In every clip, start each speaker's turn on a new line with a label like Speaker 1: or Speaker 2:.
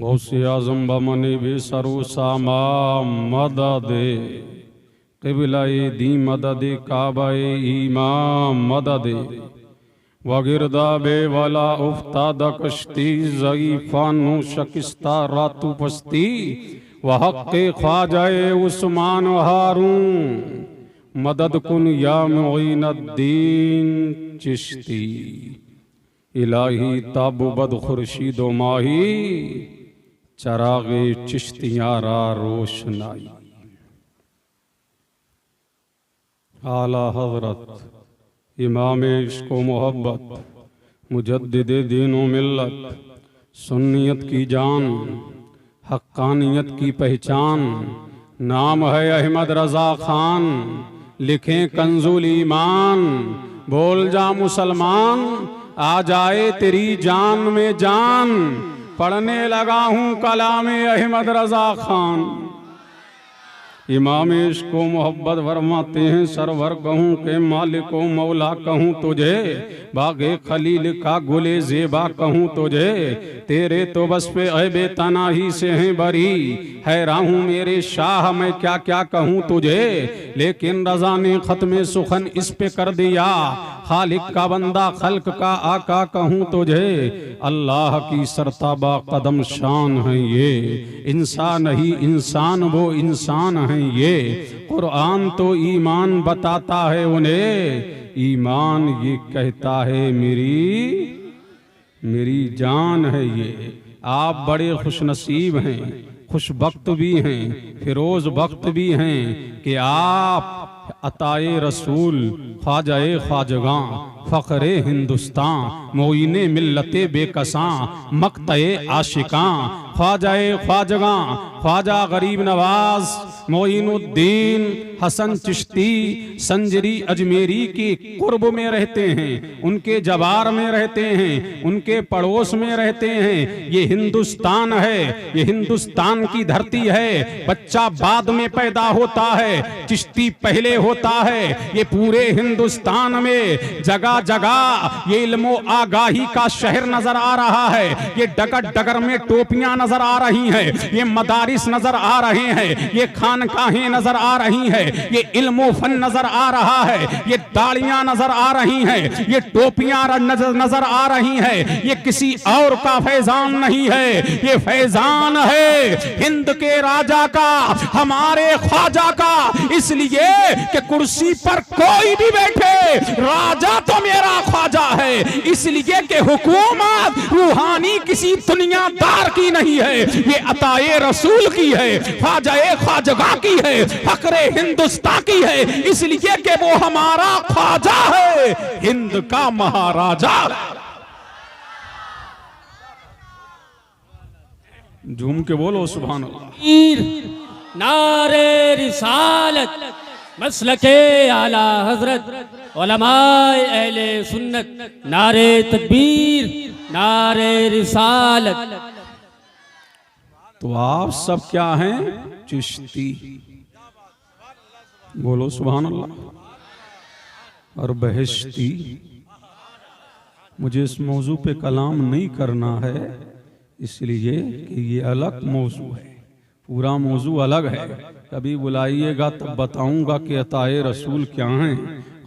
Speaker 1: गौसे आजम बमने भी सरू सामा मदद क़िबला-ए दी मदद काबा-ए ईमाम मदद वगिरदाबे वाला उफ्ताद कश्ती ज़ईफ़ानु शकिस्ता रातु पस्ती वहक़्क़े ख्वाजाए उस्मान हारून मदद कुन या मुईनुद्दीन चिश्ती इलाही ताबु बद खुर्शीदो माही चरागे चिश्तियारा रोशनाई। आला हज़रत इमाम इश्क़ व मोहब्बत मुजद्दिद दीन व मिल्लत सुन्नियत की जान हक्कानियत की पहचान नाम है अहमद रज़ा खान लिखें कंजुल ईमान बोल जा मुसलमान आ जाए तेरी जान में जान पढ़ने लगा हूँ कलामे अहमद रज़ा खान। इमाम इश्क़ व मोहब्बत फरमाते हैं सरवर कहूँ के मालिक व मौला कहूँ तुझे बागे खलील का गुले ज़ेबा कहूँ तुझे तेरे तो बस पे ऐबे तनाही से हैं बरी हैरान हूँ मेरे शाह मैं क्या क्या कहूँ तुझे लेकिन रज़ा ने ख़त्म सुखन इस पे कर दिया खालिक का बंदा खल्क का आका कहूँ तुझे अल्लाह की सरताबा कदम शान है ये इंसान ही इंसान वो इंसान है ये कुरान तो ईमान बताता है उन्हें ईमान ये कहता है मेरी जान है ये। आप बड़े खुशनसीब हैं खुशबख्त भी हैं फिरोज बख्त भी हैं कि आप अताए रसूल ख्वाजाए ख्वाजगां फ़ख्रे हिंदुस्तान मोइने मिल्लते बेकसां मक़ते आशिकां ख्वाजाए ख्वाजगां ख्वाजा गरीब नवाज मोइनुद्दीन हसन चिश्ती संजरी अजमेरी के कुर्ब में रहते हैं उनके जवार में रहते हैं उनके पड़ोस में रहते हैं। ये हिंदुस्तान है ये हिंदुस्तान की धरती है बच्चा बाद में पैदा होता है चिश्ती पहले होता है। ये पूरे हिंदुस्तान में जगह जगह ये इल्मो आगाही का शहर नजर आ रहा है। ये डगर डगर में टोपियां नजर आ रही हैं ये मदारिस नजर आ रहे हैं ये खानकाहें नजर आ रही हैं ये इल्मो फन नजर आ रहा है ये दाढ़ियां नजर आ रही हैं ये टोपियां नजर आ रही हैं। ये किसी और का फैजान नहीं है ये फैजान है हिंद के राजा का हमारे ख्वाजा का इसलिए कि कुर्सी पर कोई भी बैठे राजा तो मेरा ख्वाजा है इसलिए कि हुकूमत रूहानी किसी दुनियादार की नहीं है ये अताए रसूल की है ख्वाजाए ख्वाजगा की है फखरे हिंदुस्तान की है इसलिए कि वो हमारा ख्वाजा है हिंद का महाराजा। झूम के बोलो सुभान अल्लाह।
Speaker 2: नारे रिसालत मसलके आला हजरत उलमाए अहले सुन्नत नारे तकबीर नारे रिसालत।
Speaker 1: तो आप सब क्या हैं चिश्ती बोलो सुभान अल्लाह। और बहिश्ती मुझे इस मौजू पे कलाम नहीं करना है इसलिए कि ये अलग मौजू है पूरा मौजू अलग है। कभी बुलाइएगा तब बताऊंगा कि अताए रसूल क्या हैं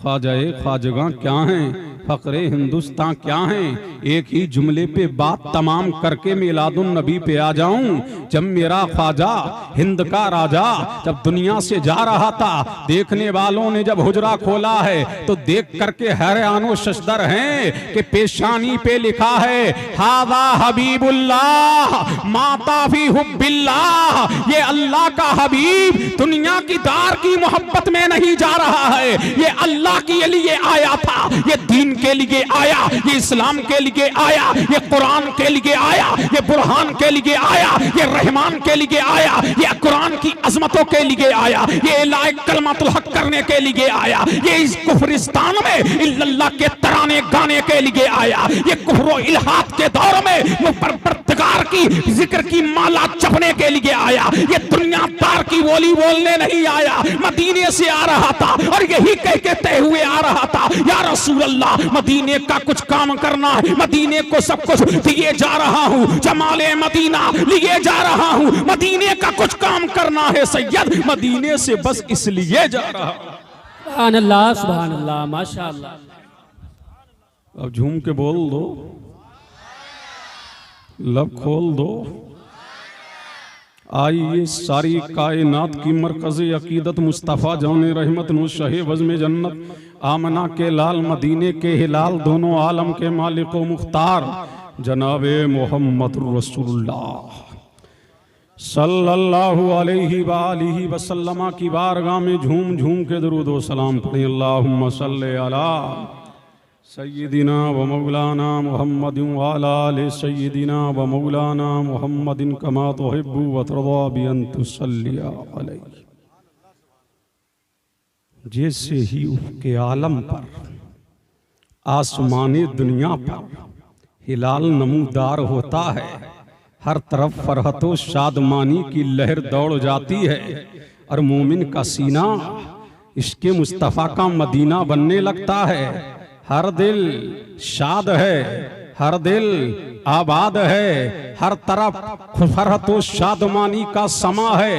Speaker 1: ख्वाजाए ख्वाजगा क्या हैं फखरे हिंदुस्तान क्या हैं। एक ही जुमले पे बात तमाम करके मिलादुन नबी पे आ जाऊं। जब मेरा ख्वाजा हिंद का राजा जब दुनिया से जा रहा था देखने वालों ने जब हुजरा खोला है तो देख करके हैरानो शशदर हैं कि पेशानी पे लिखा है हादा हबीबुल्लाह माता फी हुब्बिल्लाह। ये अल्लाह का हबीब दुनिया की दार की मोहब्बत में नहीं जा रहा है ये अल्लाह के लिए आया था ये दीन के लिए आया ये इस्लाम के लिए आया ये कुरान के लिए आया ये बुरहान के लिए आया ये रहमान के लिए आया ये कुरान की अजमतों के लिए आया ये लायक कलमातुल हक करने के लिए आया ये इस कुफरिस्तान में इल्लल्लाह के तराने गाने के लिए आया ये कुफर इल्हाद के दौर में परवरदिगार की जिक्र की माला जपने के लिए आया ये दुनियादार की बोली बोलने नहीं आया मदीने से आ रहा था और यही कह के तय हुए आ रहा था या रसूल अल्लाह मदीने का कुछ काम करना है, मदीने को सब कुछ दिए जा रहा हूँ, जमाले मदीना लिए जा रहा हूँ, मदीने का कुछ काम करना है सैयद, मदीने से बस इसलिए जा रहा हूँ।
Speaker 2: सुभान अल्लाह, माशाअल्लाह।
Speaker 1: अब झूम के बोल दो, लब खोल दो। आइए सारी कायनात की मरकज़ अकीदत मुस्तफ़ा जौने रहमत नु शहे वज़्म जन्नत आमना के लाल मदीने के हिलाल दोनों आलम के मालिक व मुख्तार जनाबे मोहम्मद रसूलुल्लाह सल्लल्लाहु अलैहि वालिहि वसल्लम की बारगाह में झूम झूम के दरूद व सलाम पढ़ें। अल्लाहुम्मा सल्ले अला सय्यिदिना व मौलाना मुहम्मदिन व अला आलि सय्यिदिना व मौलाना मुहम्मदिन कमा तुहिब्बु व तर्दा बि अन तुसल्ली अलैहि। जैसे ही उसके आलम पर आसमानी दुनिया पर हिलाल नमूदार होता है, हर तरफ फरहतो शादमानी की लहर दौड़ जाती है और मोमिन का सीना इसके मुस्तफ़ा का मदीना बनने लगता है। हर दिल शाद है, हर दिल आबाद है, हर तरफ फरहतो शादमानी का समा है,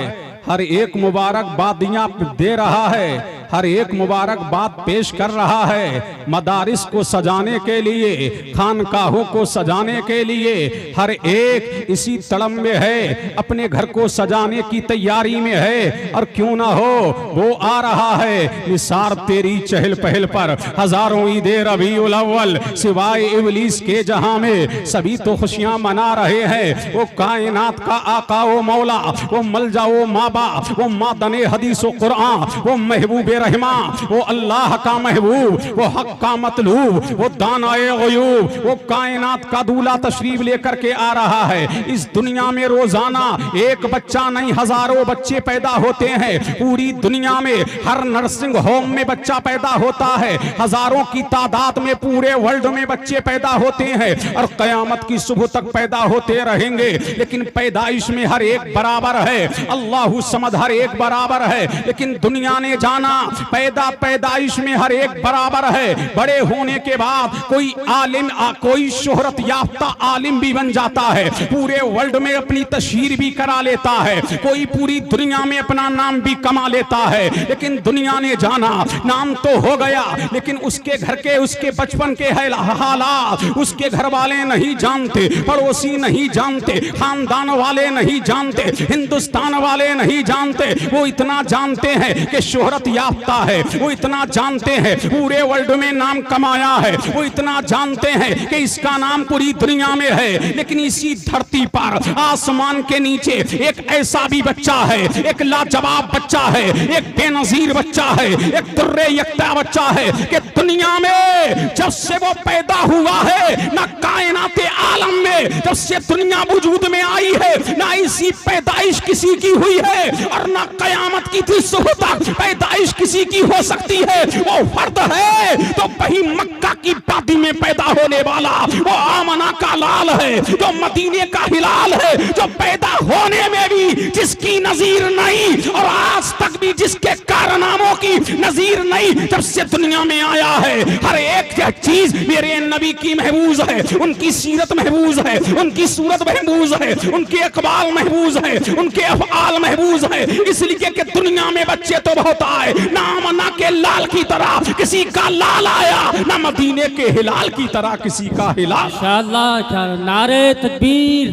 Speaker 1: हर एक मुबारक बादियाँ दे रहा है, हर एक मुबारक बात पेश कर रहा है। मदारिस को सजाने के लिए, खानकाहों को सजाने के लिए हर एक इसी तड़प में है, अपने घर को सजाने की तैयारी में है। और क्यों ना हो, वो आ रहा है निसार तेरी चहल पहल पर, हजारों ईदे रबीउल अव्वल सिवाय इब्लीस के जहां में सभी तो खुशियां मना रहे हैं। वो कायनात का आका वो मौला, वो मलजा वो माबा, वो मादने हदीस व कुरान, वो महबूब रहमा, वो अल्लाह का महबूब, वो हक का मतलूब, वो दानाए गयूब, वो कायनात का दूल्हा तशरीफ लेकर के आ रहा है। इस दुनिया में रोजाना एक बच्चा नहीं हजारों बच्चे पैदा होते हैं। पूरी दुनिया में हर नर्सिंग होम में बच्चा पैदा होता है, हजारों की तादाद में पूरे वर्ल्ड में बच्चे पैदा होते हैं और कयामत की सुबह तक पैदा होते रहेंगे। लेकिन पैदाइश में हर एक बराबर है, अल्लाहु समद हर एक बराबर है। लेकिन दुनिया ने जाना पैदाइश में हर एक बराबर है, बड़े होने के बाद कोई आलिम कोई शोहरत याफ्ता आलिम भी बन जाता है, पूरे वर्ल्ड में अपनी तशहीर भी करा लेता है, कोई पूरी दुनिया में अपना नाम भी कमा लेता है। लेकिन दुनिया ने जाना नाम तो हो गया, लेकिन उसके घर के उसके बचपन के हालात उसके घर वाले नहीं जानते, पड़ोसी नहीं जानते, खानदान वाले नहीं जानते, हिंदुस्तान वाले नहीं जानते। वो इतना जानते हैं कि शोहरत याफ्ता है, वो इतना जानते हैं पूरे वर्ल्ड में नाम कमाया है, वो इतना जानते हैं कि इसका नाम पूरी दुनिया में है। लेकिन इसी धरती पर आसमान के नीचे एक ऐसा भी बच्चा है, एक लाजवाब बच्चा है, एक बेनजीर बच्चा है, एक दुर्रे यक्ता बच्चा है कि दुनिया में जब से वो पैदा हुआ है, ना कायनाते आलम में जब से दुनिया वजूद में आई है, ना इसी पैदाइश किसी की हुई है और ना कयामत की थी सुबह पैदाइश किसी की हो सकती है। वो फर्द है तो वही मक्का की वादी में पैदा होने वाला, वो आमना का लाल है, जो मदीने का हिलाल है, जो पैदा होने में भी जिसकी नजीर नहीं और आज तक भी जिसके कारनामों की नजीर नहीं, जब से दुनिया में आया है। हर एक चीज मेरे नबी की महबूज है, उनकी सीरत महबूज है, उनकी सूरत महबूज है, उनके अकबाल महबूज है, उनके अफआल महबूज है। इसलिए कि दुनिया में बच्चे तो बहुत आए, ना आमना के लाल की तरह किसी का लाल आया, ना मदीने के हिलाल की तरह किसी का हिलाल।
Speaker 2: माशाअल्लाह, नारे तकबीर,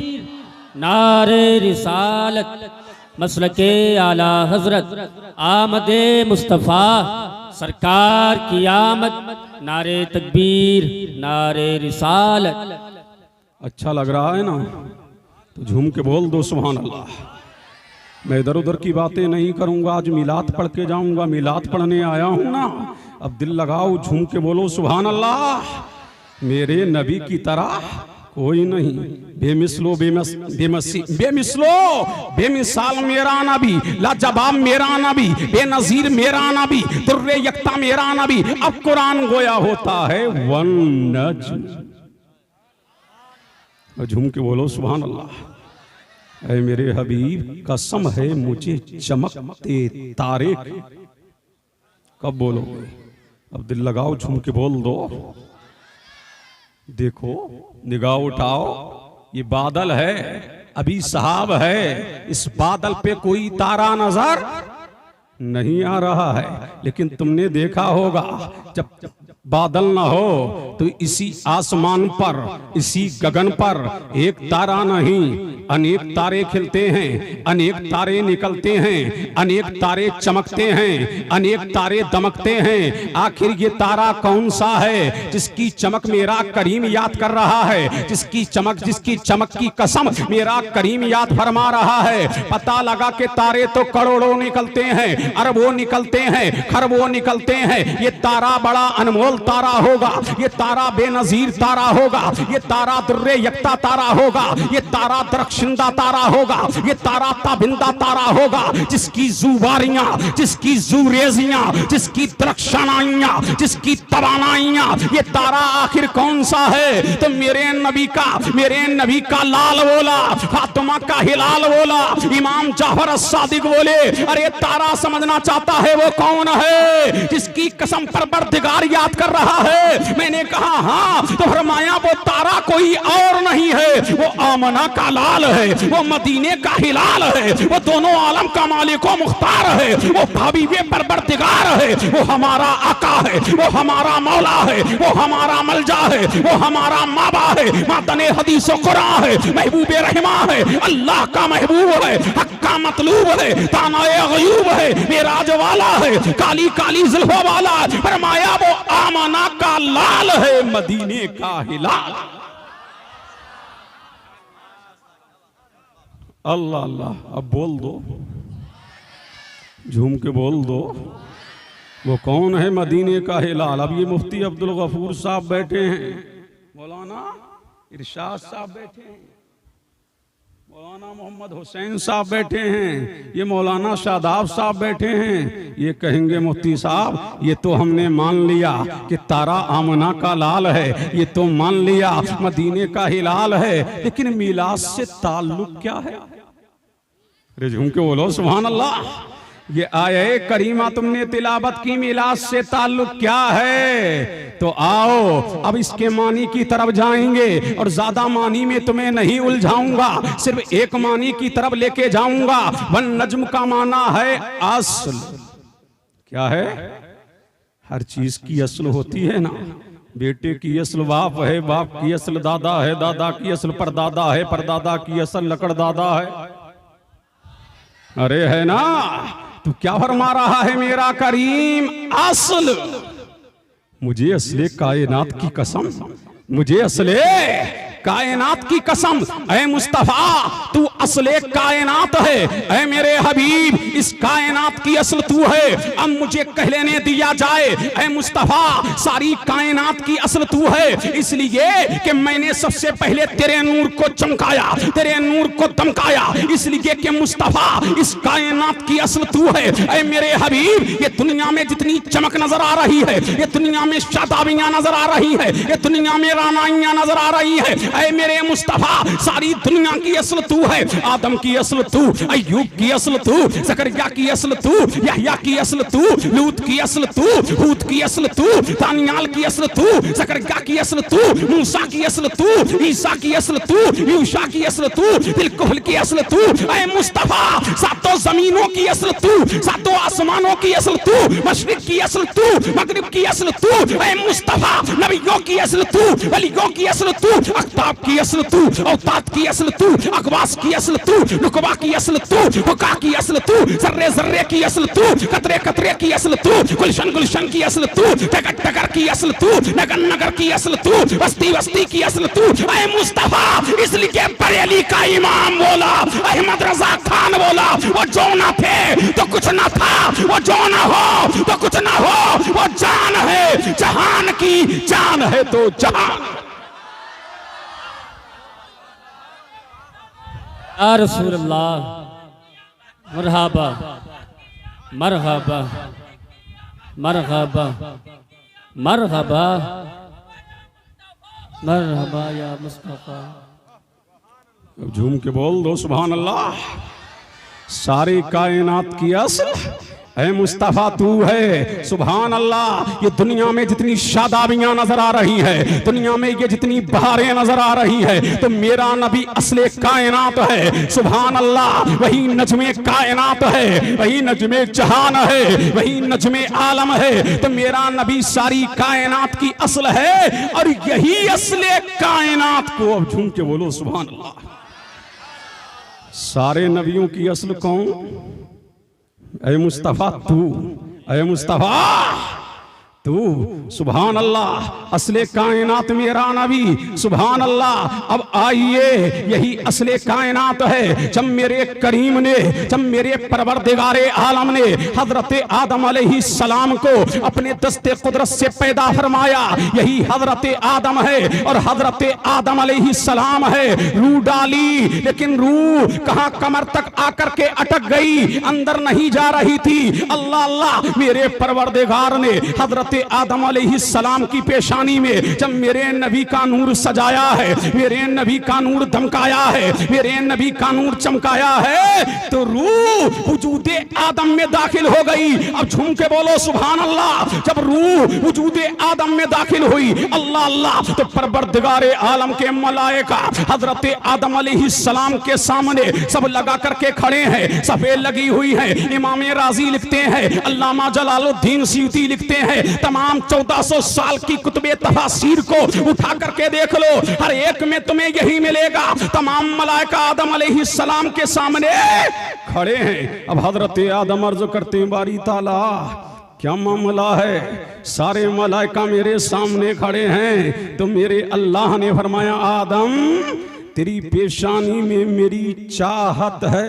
Speaker 2: नारे रिसालत, मसलके आला हजरत आमदे मुस्तफ़ा सरकार की आमद, नारे तकबीर, नारे रिसालत।
Speaker 1: अच्छा लग रहा है ना, तो झूम के बोल दो सुभान अल्लाह। मैं इधर उधर की बातें नहीं करूंगा, आज मिलाद पढ़ के जाऊंगा, मिलाद पढ़ने आया हूं ना। अब दिल लगाओ, झूम के बोलो सुभान अल्लाह। मेरे नबी की तरह कोई नहीं, बेमिसलो बेमिसाल मेरा नबी, लाजवाब मेरा नबी, बेनजीर मेरा नबी, दुर्रे यक्ता मेरा नबी। अब कुरान गोया होता है वन नज्म। झूम के बोलो सुभान अल्लाह। ऐ मेरे हबीब कसम है मुझे चमकते तारे की। कब बोलोगे? अब दिल लगाओ, झूम के बोल दो। देखो, निगाह उठाओ, ये बादल है, अभी सहाब है, इस बादल पे कोई तारा नजर नहीं आ रहा है। लेकिन तुमने देखा होगा जब बादल ना हो तो इसी आसमान पर, इसी गगन पर एक तारा नहीं, अनेक तारे खिलते हैं, अनेक तारे निकलते हैं, अनेक तारे चमकते हैं, अनेक तारे दमकते हैं। आखिर ये तारा कौन सा है जिसकी चमक मेरा करीम याद कर रहा है, जिसकी चमक की कसम मेरा करीम याद फरमा रहा है। पता लगा कि तारे तो करोड़ों निकलते हैं, अरबों निकलते हैं, खरबों निकलते हैं। ये तारा बड़ा अनमोल तारा होगा, ये तारा बेनजीर तारा होगा, ये तारा दुर्रे यक्ता तारा होगा, ये तारा दरख्शिंदा तारा होगा, ये तारा ताबिंदा तारा होगा, जिसकी जुबारियां, जिसकी जुरेजियां, जिसकी दरख्शानाइयां, जिसकी तवानाइयां। ये तारा आखिर कौन सा है? तो मेरे नबी का लाल बोला, फातिमा का हिलाल बोला, इमाम जाफर सादिक बोले, अरे तारा समझना चाहता है वो कौन है जिसकी कसम परवरदिगार याद कर रहा है। मैंने कहा हाँ, तो फरमाया वो तारा कोई और नहीं है, वो आमना का लाल है, वो मदीने का हिलाल है, वो दोनों आलम का मालिक व मुख्तार है, वो हबीबे परवरदिगार है, वो हमारा आका है, वो हमारा मौला है, वो हमारा मलजा है, वो हमारा माबा है, मातने हदीस व कुरान है, महबूबे रहमा है, अल्लाह का महबूब है, हक का मतलूब है, तानाए गयूब है, मेराज वाला है, काली काली जुल्फों वाला। फरमाया वो आमना का लाल है, मदीने का हिलाल। अल्लाह अल्लाह, अब बोल दो, झूम के बोल दो, वो कौन है मदीने का हिलाल। अब ये मुफ्ती अब्दुल गफूर साहब बैठे हैं, मौलाना इरशाद साहब बैठे हैं, मौलाना मोहम्मद हुसैन साहब बैठे हैं, ये मौलाना शादाब साहब बैठे हैं। ये कहेंगे मुफ्ती साहब ये तो हमने मान लिया कि तारा आमना का लाल है, ये तो मान लिया मदीने का हिलाल है, लेकिन मिलाद से ताल्लुक क्या है? अरे झूम के बोलो सुभान अल्लाह। ये आये करीमा तुमने तिलावत की, मिलाद से ताल्लुक क्या है? तो आओ अब इसके मानी की तरफ जाएंगे, और ज्यादा मानी में तुम्हें नहीं उलझाऊंगा, सिर्फ एक मानी की तरफ लेके जाऊंगा। वन नज्म का माना है असल। क्या है? हर चीज की असल होती है ना। बेटे की असल बाप है, बाप की असल दादा है, दादा की असल परदादा है, परदादा की असल लकड़ दादा है। अरे है ना? तो क्या फरमा रहा है मेरा करीम? असल, मुझे असले कायनात की कसम, मुझे असले कायनात की कसम, ऐ मुस्तफा तू असले कायनात है, ऐ मेरे हबीब इस कायनात की असल तू है। अब मुझे कह लेने दिया जाए, ऐ मुस्तफा सारी कायनात की असल तू है, इसलिए कि मैंने सबसे पहले तेरे नूर को चमकाया, तेरे नूर को दमकाया, इसलिए कि मुस्तफा इस कायनात की असल तू है। ऐ मेरे हबीब ये दुनिया में जितनी चमक नजर आ रही है, ये दुनिया में शादाबियां नजर आ रही है, ये दुनिया में रानाइयां नजर आ रही है, ऐ मेरे मुस्तफा सारी दुनिया की असल तू है। आदम की असल तू, अय्यूब की असल तू, ज़करिया की असल तू, यहया की असल तू, लूत की असल तू, हूद की असल तू, दानियाल की असल तू, ज़करिया की असल तू, मूसा की असल तू, ईसा की असल तू, यूशा की असल तू, बिलकुल की असल तू। ऐ मुस्तफा सातों जमीनों की असल तू, सातों आसमानों की असल तू, मशरिक की असल तू, मगरिब की असल तू। ऐ मुस्तफा नबियों की असल तू, वलियों की असल तू, अख्ताब की असल तू, औतात की असल तू, अकवास की असल तू, नुकबा की असल तू, हुका की असल तू, जर्रे जर्रे की असल तू, कतरे कतरे की असल तू, गुलशन गुलशन की असल तू, टगर टगर की असल तू, नगर नगर की असल तू, बस्ती बस्ती की असल तू। ऐ मुस्तफा इसलिए बरेली का इमाम बोला, अहमद रजा खान बोला, वो जो ना थे तो कुछ ना था, वो जो ना हो तो कुछ ना हो, वो जान है जहान की जान है तो जहान।
Speaker 2: या रसूल अल्लाह मरहबा मरहबा मरहबा मरहबा मरहबा या मुस्तफा।
Speaker 1: झूम के बोल दो सुभान अल्लाह। सारी कायनात की असल ऐ मुस्तफा तू है। सुभान अल्लाह। ये दुनिया में जितनी शादाबियां नजर आ रही है, दुनिया में ये जितनी बहारें नजर आ रही है, तो मेरा नबी असले कायनात है। सुभान अल्लाह। वही नजमे कायनात है, वही नजमे जहान है, वही नजमे आलम है। तो मेरा नबी सारी कायनात की असल है और यही असले कायनात को, अब झूम के बोलो सुभान अल्लाह। सारे नबियों की असल कौन? ऐ मुस्तफा तू, ऐ मुस्तफा तू। सुभान अल्लाह। असले कायनात मेरा नबी। सुभान अल्लाह। अब आइए, यही असले कायनात है। जब मेरे करीम ने, जब मेरे परवरदिगारे आलम ने हजरत आदम अलैहिस्सलाम को अपने दस्ते कुदरत से पैदा फरमाया, यही हजरत आदम है और हजरत आदम अलैहिस्सलाम है। रूह डाली, लेकिन रूह कहां कमर तक आकर के अटक गई, अंदर नहीं जा रही थी। अल्लाह अल्लाह। मेरे परवरदिगार ने हजरत आदम अलैहिस्सलाम की पेशानी में जब मेरे नबी का नूर सजाया है, मेरे नबी का नूर धमकाया है, मेरे नबी का नूर चमकाया है, तो रूह वजूदे आदम में दाखिल हो गई। अब झूम के बोलो सुभान अल्लाह। जब रूह वजूदे आदम में दाखिल हुई, अल्लाह अल्लाह, तो परवरदिगारे आलम के मलाइका हजरत आदम अलैहिस्सलाम के सामने सब लगा करके खड़े हैं, सफेद लगी हुई है। इमाम राजी लिखते हैं, अल्लामा जलालुद्दीन सयूती लिखते हैं, तमाम 1400 साल की कुतुबे तफासीर को उठा करके देख लो, हर एक में तुम्हें यही मिलेगा। तमाम मलाइका आदम अलैहिस्सलाम के सामने खड़े हैं। अब हजरत आदम अर्ज करते हैं, बारी ताला क्या मामला है? सारे मलाइका मेरे सामने खड़े हैं। तो मेरे अल्लाह ने फरमाया, आदम तेरी पेशानी में मेरी चाहत है।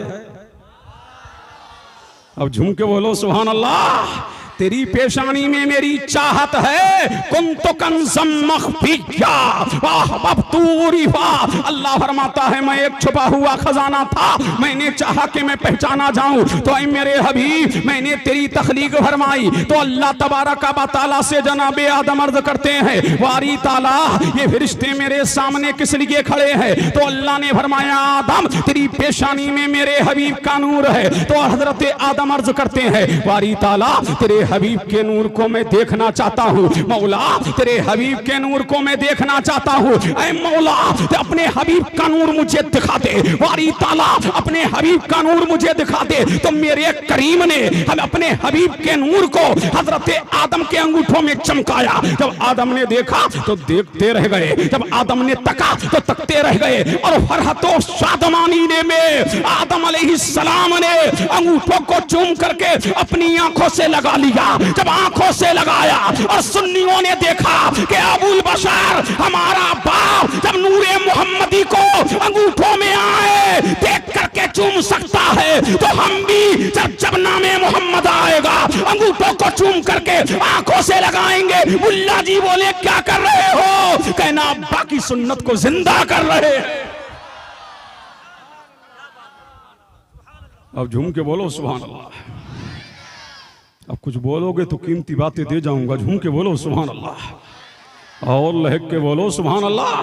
Speaker 1: अब झूम के बोलो सुभान अल्लाह। तेरी पेशानी में मेरी चाहत है। कुंतु कंज़म मख़फ़िय्या वअहबब्तुरिफ़ा। अल्लाह फरमाता है, मैं एक छुपा हुआ खजाना था, मैंने चाहा कि मैं पहचाना जाऊं। तो ऐ मेरे हबीब, मैंने तेरी तख्लीक फरमाई। तो अल्लाह तबारक व तआला से जनाबे आदम अर्ज करते हैं, वारी ताला ये फरिश्ते मेरे सामने किस लिए खड़े हैं? तो अल्लाह ने फरमाया, आदम तेरी पेशानी में मेरे हबीब का नूर है। तो हजरत आदम अर्ज करते हैं, वारी ताला तेरे हबीब के नूर को मैं देखना चाहता हूँ। मौला तेरे हबीब के नूर को मैं देखना चाहता हूँ। ऐ मौला अपने हबीब का नूर मुझे दिखा दे। वारी ताला अपने हबीब का नूर मुझे दिखा दे। तो मेरे करीम ने हम अपने हबीब के नूर को हजरत आदम के अंगूठों में चमकाया। जब आदम ने देखा तो देखते रह गए, जब आदम ने तका तो तकते रह गए। और फरहतो शादमानी ने में आदम अलैहिस्सलाम ने अंगूठों को चूम करके अपनी आंखों से लगा लिया। जब आंखों से लगाया और सुन्नियों ने देखा कि अबुल बशर हमारा बाप जब नूरे मोहम्मदी को अंगूठों में आए देख करके चूम सकता है, तो हम भी जब नामे मोहम्मद आएगा अंगूठों को चूम करके आंखों से लगाएंगे। मुल्ला जी बोले, क्या कर रहे हो? कहना, बाकी सुन्नत को जिंदा कर रहे हैं। अब झूम के बोलो सुभान अल्लाह। अब कुछ बोलोगे तो कीमती बातें दे जाऊंगा। झूम के बोलो सुभान अल्लाह और लहक के बोलो सुभान अल्लाह।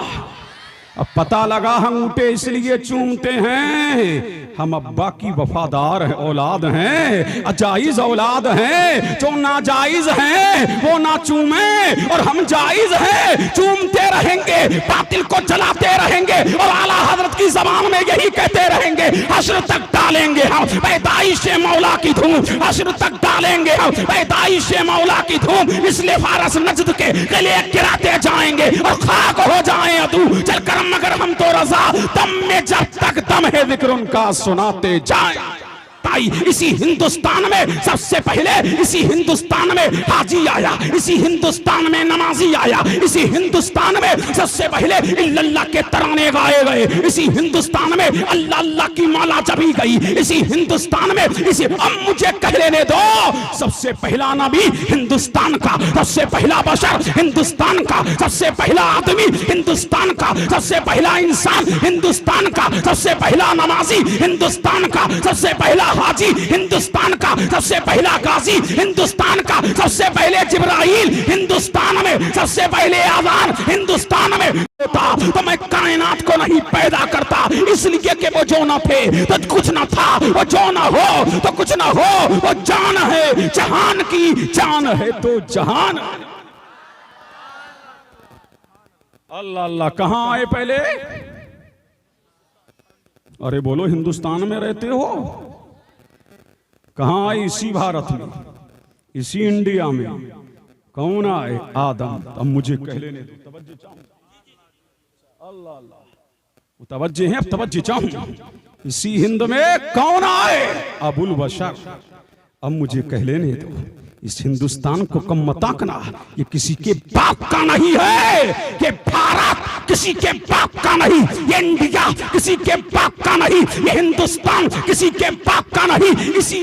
Speaker 1: अब पता लगा हम ऊँटे इसलिए चूमते हैं, हम अब्बा की वफादार हैं, औलाद हैं, अजाइज औलाद हैं। जो नाजायज हैं वो ना चूमे और हम जायज हैं, चूमते रहेंगे, बातिल को जलाते रहेंगे और आला हजरत की जबान में यही कहते रहेंगे, हश्र तक डालेंगे हम पैदाइश मौला की धूम, हश्र तक डालेंगे हम पैदाइश मौला की धूम। इसलिए फारस नजद के गले गिराते जाएंगे और खाक हो जाए अदू चलकर, मगर हम तो रजा दम में जब तक दम है जिक्र उनका सुनाते जाएं। ताई इसी हिंदुस्तान में सबसे पहले, इसी हिंदुस्तान में हाजी आया, इसी हिंदुस्तान में नमाजी आया, इसी हिंदुस्तान में सबसे पहले इल्लल्लाह के तराने गाए गए, इसी हिंदुस्तान में अल्लाह अल्लाह की माला जपी गई, इसी हिंदुस्तान में इसी। अब मुझे कह लेने दो, सबसे पहला नबी हिंदुस्तान का, सबसे पहला बशर हिंदुस्तान का, सबसे पहला आदमी हिंदुस्तान का, सबसे पहला इंसान हिंदुस्तान का, सबसे पहला नमाजी हिंदुस्तान का, सबसे पहला हाजी, हिंदुस्तान का सबसे पहला गाजी, हिंदुस्तान का सबसे पहले जिब्राइल, हिंदुस्तान में सबसे पहले आजान हिंदुस्तान में होता तो मैं कायनात को नहीं पैदा करता, इसलिए कि वो जो ना थे तो कुछ ना था, वो जो ना हो तो कुछ ना हो, वो जान है जहान की, जान है तो जहान। अल्लाह अल्लाह, कहां आए पहले? अरे बोलो, हिंदुस्तान में रहते हो? कहां आए? इसी भारत में, इसी इंडिया में। कौन आए? आदम। अब मुझे कह लेने दो, तवज्जो चाहूं। अल्लाह अल्लाह, तवज्जो है, अब तवज्जो चाहूं। इसी हिंद में कौन आए? अबुल बशर। अब मुझे कह लेने दो, इस हिंदुस्तान को कम मत आंकना, ये किसी के बाप का नहीं है, ये भारत किसी के बाप का नहीं, ये इंडिया किसी के बाप का नहीं, ये हिंदुस्तान किसी के बाप का नहीं। इसी